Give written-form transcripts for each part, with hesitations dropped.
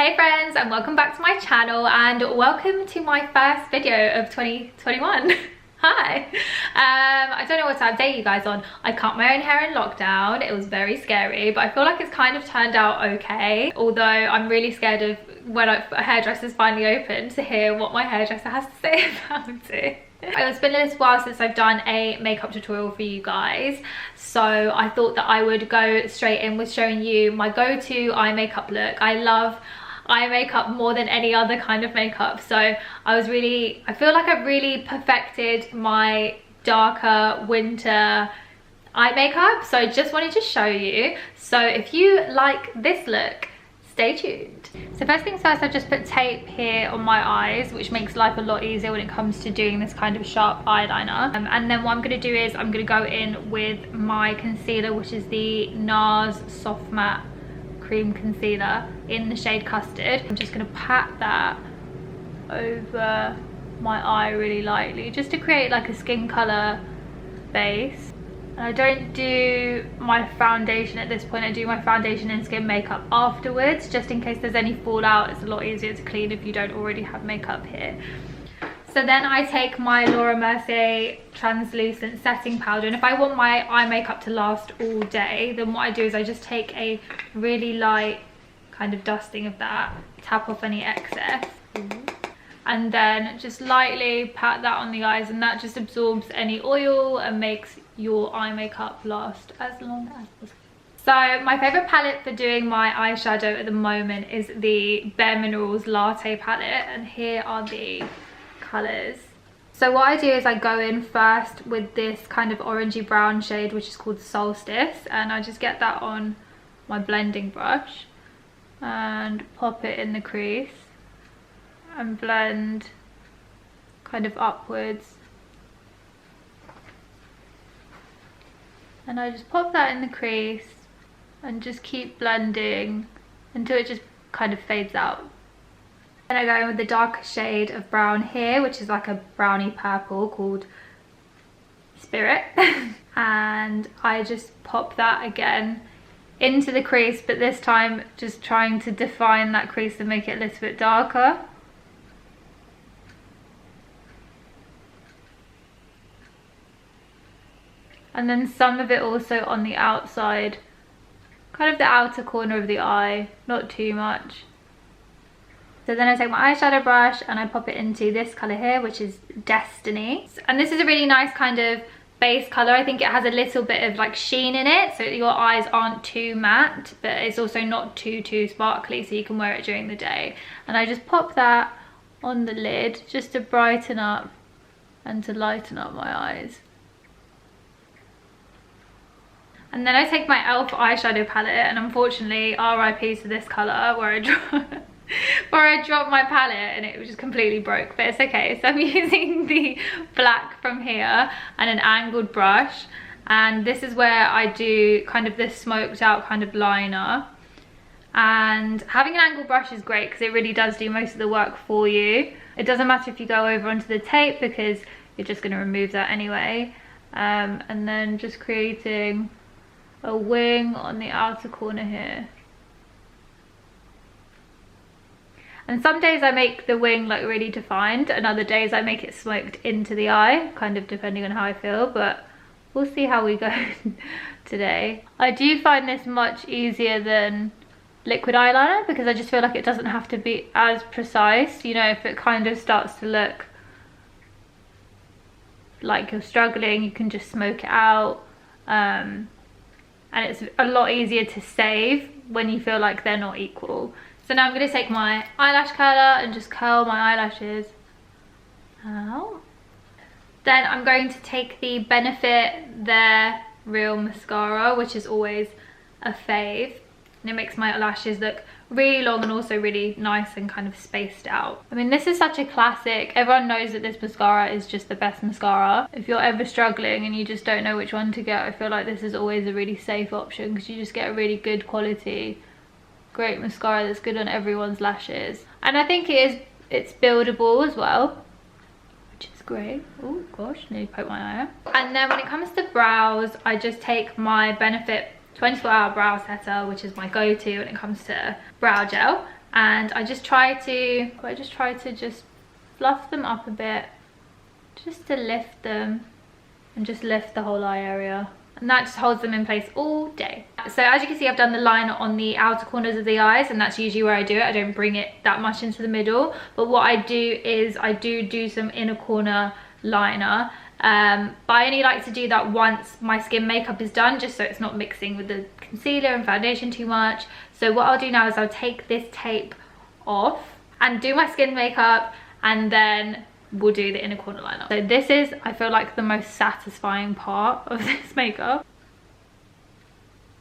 Hey friends, and welcome back to my channel and welcome to my first video of 2021. Hi. I don't know what time of day you guys on. I cut my own hair in lockdown. It was very scary, but I feel like it's kind of turned out okay. Although I'm really scared of when a hairdresser's finally open to hear what my hairdresser has to say about it. It's been a little while since I've done a makeup tutorial for you guys, so I thought that I would go straight in with showing you my go-to eye makeup look. I love eye makeup more than any other kind of makeup, so I feel like I've really perfected my darker winter eye makeup, so I just wanted to show you. So if you like this look, stay tuned. So first things first, I've just put tape here on my eyes, which makes life a lot easier when it comes to doing this kind of sharp eyeliner. And then what I'm going to do is I'm going to go in with my concealer, which is the NARS Soft Matte Cream Concealer in the shade Custard. I'm just going to pat that over my eye really lightly, just to create like a skin colour base. And I don't do my foundation at this point. I do my foundation and skin makeup afterwards, just in case there's any fallout. It's a lot easier to clean if you don't already have makeup here. So then I take my Laura Mercier translucent setting powder, and if I want my eye makeup to last all day, then what I do is I just take a really light kind of dusting of that, tap off any excess, and then just lightly pat that on the eyes, and that just absorbs any oil and makes your eye makeup last as long as possible. So my favourite palette for doing my eyeshadow at the moment is the Bare Minerals Latte palette, and here are the colours. So what I do is I go in first with this kind of orangey brown shade, which is called Solstice, and I just get that on my blending brush and pop it in the crease and blend kind of upwards. And I just pop that in the crease and just keep blending until it just kind of fades out. Then I go in with the darker shade of brown here, which is like a browny purple called Spirit. And I just pop that again into the crease, but this time just trying to define that crease and make it a little bit darker. And then some of it also on the outside, kind of the outer corner of the eye, not too much. So then I take my eyeshadow brush and I pop it into this colour here, which is Destiny. And this is a really nice kind of base colour. I think it has a little bit of like sheen in it, so that your eyes aren't too matte, but it's also not too sparkly, so you can wear it during the day. And I just pop that on the lid just to brighten up and to lighten up my eyes. And then I take my e.l.f. eyeshadow palette, and unfortunately RIP to this colour where I dropped my palette and it just completely broke, but it's okay. So I'm using the black from here and an angled brush, and this is where I do kind of this smoked out kind of liner. And having an angled brush is great because it really does do most of the work for you. It doesn't matter if you go over onto the tape because you're just going to remove that anyway. And then just creating a wing on the outer corner here. And some days I make the wing like really defined, and other days I make it smoked into the eye, kind of depending on how I feel, but we'll see how we go today. I do find this much easier than liquid eyeliner because I just feel like it doesn't have to be as precise. You know, if it kind of starts to look like you're struggling, you can just smoke it out. And it's a lot easier to save when you feel like they're not equal. So now I'm going to take my eyelash curler and just curl my eyelashes out. Then I'm going to take the Benefit Their Real Mascara, which is always a fave. And it makes my lashes look really long and also really nice and kind of spaced out. I mean, this is such a classic. Everyone knows that this mascara is just the best mascara. If you're ever struggling and you just don't know which one to get, I feel like this is always a really safe option because you just get a really good quality, great mascara that's good on everyone's lashes. And I think it's buildable as well, which is great. Oh gosh, nearly poked my eye out. And then when it comes to brows, I just take my Benefit 24-hour brow setter, which is my go-to when it comes to brow gel, and I just try to just fluff them up a bit, just to lift them and just lift the whole eye area, and that just holds them in place all day. So as you can see, I've done the liner on the outer corners of the eyes, and that's usually where I do it. I don't bring it that much into the middle, but what I do is I do some inner corner liner, but I only like to do that once my skin makeup is done, just so it's not mixing with the concealer and foundation too much. So what I'll do now is I'll take this tape off and do my skin makeup, and then we'll do the inner corner liner. So this is, I feel like, the most satisfying part of this makeup.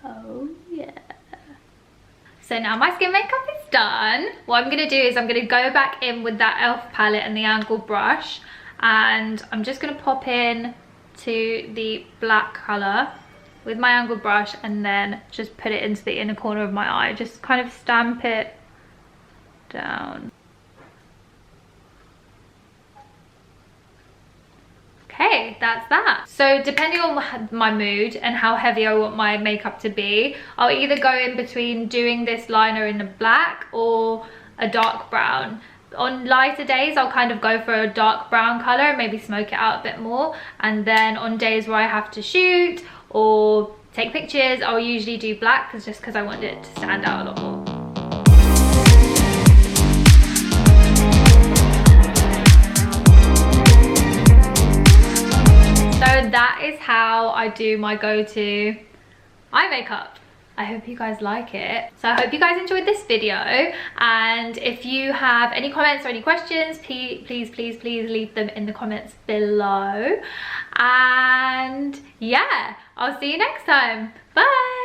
Oh yeah. So now my skin makeup is done. What I'm gonna do is I'm gonna go back in with that e.l.f. palette and the angled brush, and I'm just gonna pop in to the black color with my angled brush, and then just put it into the inner corner of my eye. Just kind of stamp it down. Okay, that's that. So depending on my mood and how heavy I want my makeup to be, I'll either go in between doing this liner in a black or a dark brown. On lighter days, I'll kind of go for a dark brown color and maybe smoke it out a bit more. And then on days where I have to shoot or take pictures, I'll usually do black, just because I want it to stand out a lot more. So that is how I do my go-to eye makeup. I hope you guys like it. So I hope you guys enjoyed this video, and if you have any comments or any questions, please leave them in the comments below. And yeah, I'll see you next time. Bye.